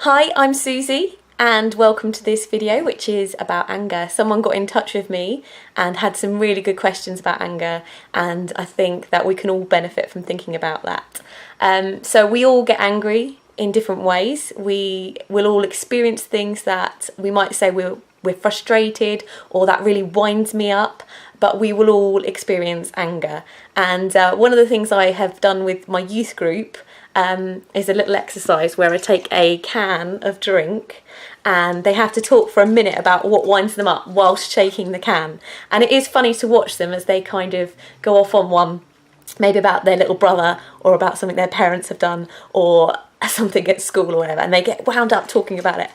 Hi, I'm Susie and welcome to this video which is about anger. Someone got in touch with me and had some really good questions about anger, and I think that we can all benefit from thinking about that. So we all get angry in different ways. We will all experience things that we might say we're frustrated or that really winds me up, but we will all experience anger. And one of the things I have done with my youth group is a little exercise where I take a can of drink and they have to talk for a minute about what winds them up whilst shaking the can. And it is funny to watch them as they kind of go off on one, maybe about their little brother or about something their parents have done or something at school or whatever, and they get wound up talking about it.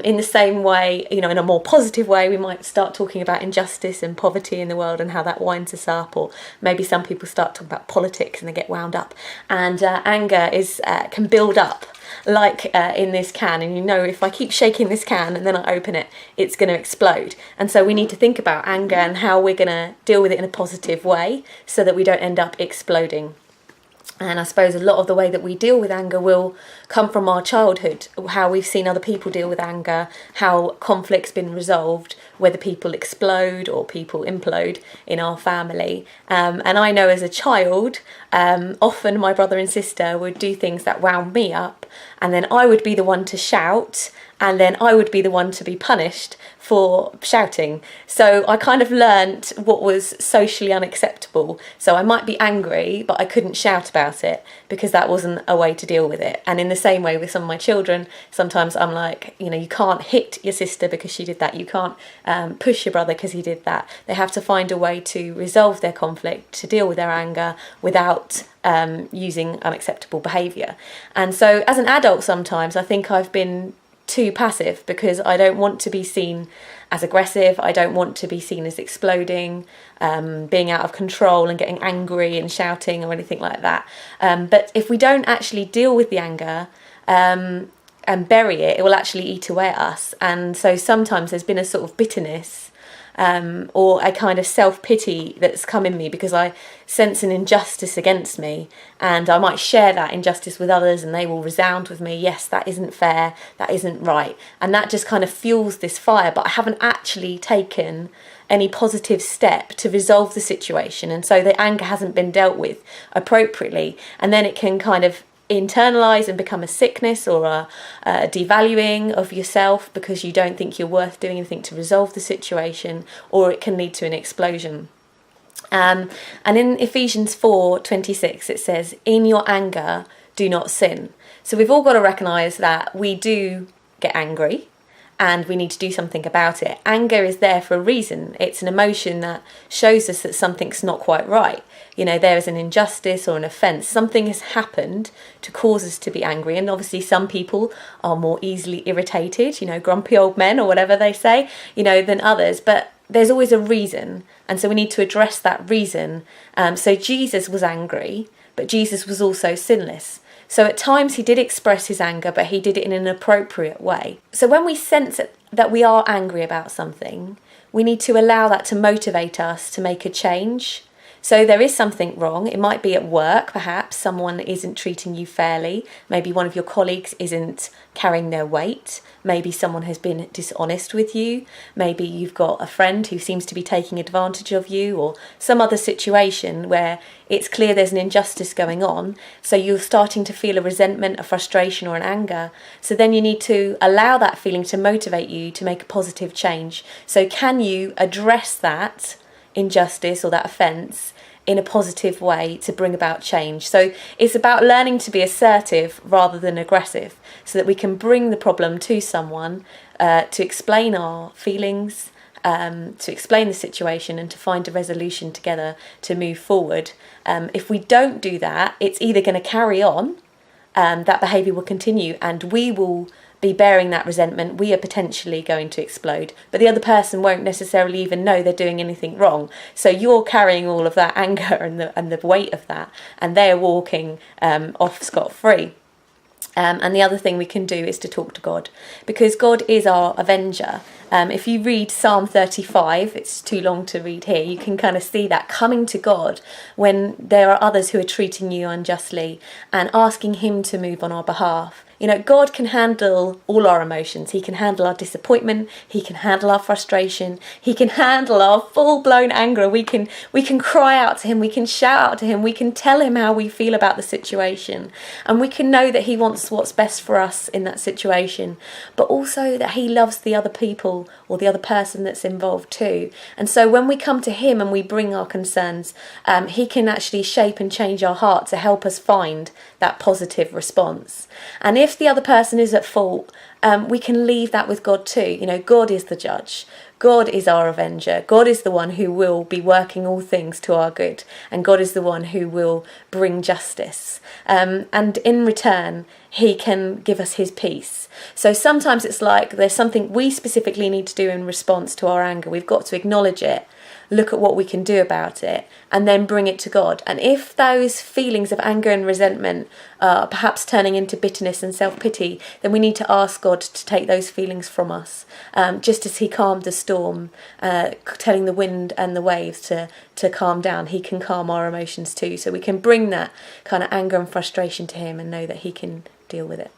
In the same way, in a more positive way, we might start talking about injustice and poverty in the world and how that winds us up, or maybe some people start talking about politics and they get wound up. And anger can build up like in this can, and if I keep shaking this can and then I open it, it's going to explode. And so we need to think about anger and how we're going to deal with it in a positive way so that we don't end up exploding. And I suppose a lot of the way that we deal with anger will come from our childhood, how we've seen other people deal with anger, how conflict's been resolved, whether people explode or people implode in our family. And I know as a child, often my brother and sister would do things that wound me up, and then I would be the one to shout, and then I would be the one to be punished for shouting. So I kind of learnt what was socially unacceptable. So I might be angry, but I couldn't shout about it because that wasn't a way to deal with it. And in the same way with some of my children, sometimes I'm like, you can't hit your sister because she did that. You can't push your brother because he did that. They have to find a way to resolve their conflict, to deal with their anger without using unacceptable behaviour. And so as an adult, sometimes I think I've been too passive because I don't want to be seen as aggressive. I don't want to be seen as exploding, being out of control and getting angry and shouting or anything like that. But if we don't actually deal with the anger and bury it, it will actually eat away at us. And so sometimes there's been a sort of bitterness or a kind of self-pity that's come in me because I sense an injustice against me, and I might share that injustice with others and they will resound with me, yes, that isn't fair, that isn't right, and that just kind of fuels this fire, but I haven't actually taken any positive step to resolve the situation, and so the anger hasn't been dealt with appropriately, and then it can kind of internalize and become a sickness or a devaluing of yourself because you don't think you're worth doing anything to resolve the situation, or it can lead to an explosion. And in Ephesians 4:26 it says, in your anger do not sin. So we've all got to recognize that we do get angry and we need to do something about it. Anger is there for a reason. It's an emotion that shows us that something's not quite right. There is an injustice or an offence. Something has happened to cause us to be angry. And obviously some people are more easily irritated, grumpy old men or whatever they say, than others. But there's always a reason. And so we need to address that reason. So Jesus was angry, but Jesus was also sinless. So at times he did express his anger, but he did it in an appropriate way. So when we sense that we are angry about something, we need to allow that to motivate us to make a change. So there is something wrong. It might be at work, perhaps someone isn't treating you fairly. Maybe one of your colleagues isn't carrying their weight. Maybe someone has been dishonest with you. Maybe you've got a friend who seems to be taking advantage of you, or some other situation where it's clear there's an injustice going on. So you're starting to feel a resentment, a frustration or an anger. So then you need to allow that feeling to motivate you to make a positive change. So can you address that injustice or that offence in a positive way to bring about change? So it's about learning to be assertive rather than aggressive so that we can bring the problem to someone to explain our feelings, to explain the situation and to find a resolution together to move forward. If we don't do that, it's either going to carry on, that behaviour will continue and we will be bearing that resentment, we are potentially going to explode, but the other person won't necessarily even know they're doing anything wrong. So you're carrying all of that anger and the weight of that, and they're walking off scot-free. And the other thing we can do is to talk to God, because God is our avenger. If you read Psalm 35, it's too long to read here, you can kind of see that coming to God when there are others who are treating you unjustly and asking him to move on our behalf. God can handle all our emotions. He can handle our disappointment. He can handle our frustration. He can handle our full-blown anger. We can cry out to him. We can shout out to him. We can tell him how we feel about the situation. And we can know that he wants what's best for us in that situation, but also that he loves the other people or the other person that's involved too. And so when we come to him and we bring our concerns, he can actually shape and change our heart to help us find that positive response. And if the other person is at fault, we can leave that with God too. God is the judge. God is our avenger. God is the one who will be working all things to our good. And God is the one who will bring justice. And in return, he can give us his peace. So sometimes it's like there's something we specifically need to do in response to our anger. We've got to acknowledge it, look at what we can do about it, and then bring it to God. And if those feelings of anger and resentment are perhaps turning into bitterness and self-pity, then we need to ask God to take those feelings from us. Just as he calmed the storm, telling the wind and the waves to calm down, he can calm our emotions too. So we can bring that kind of anger and frustration to him and know that he can deal with it.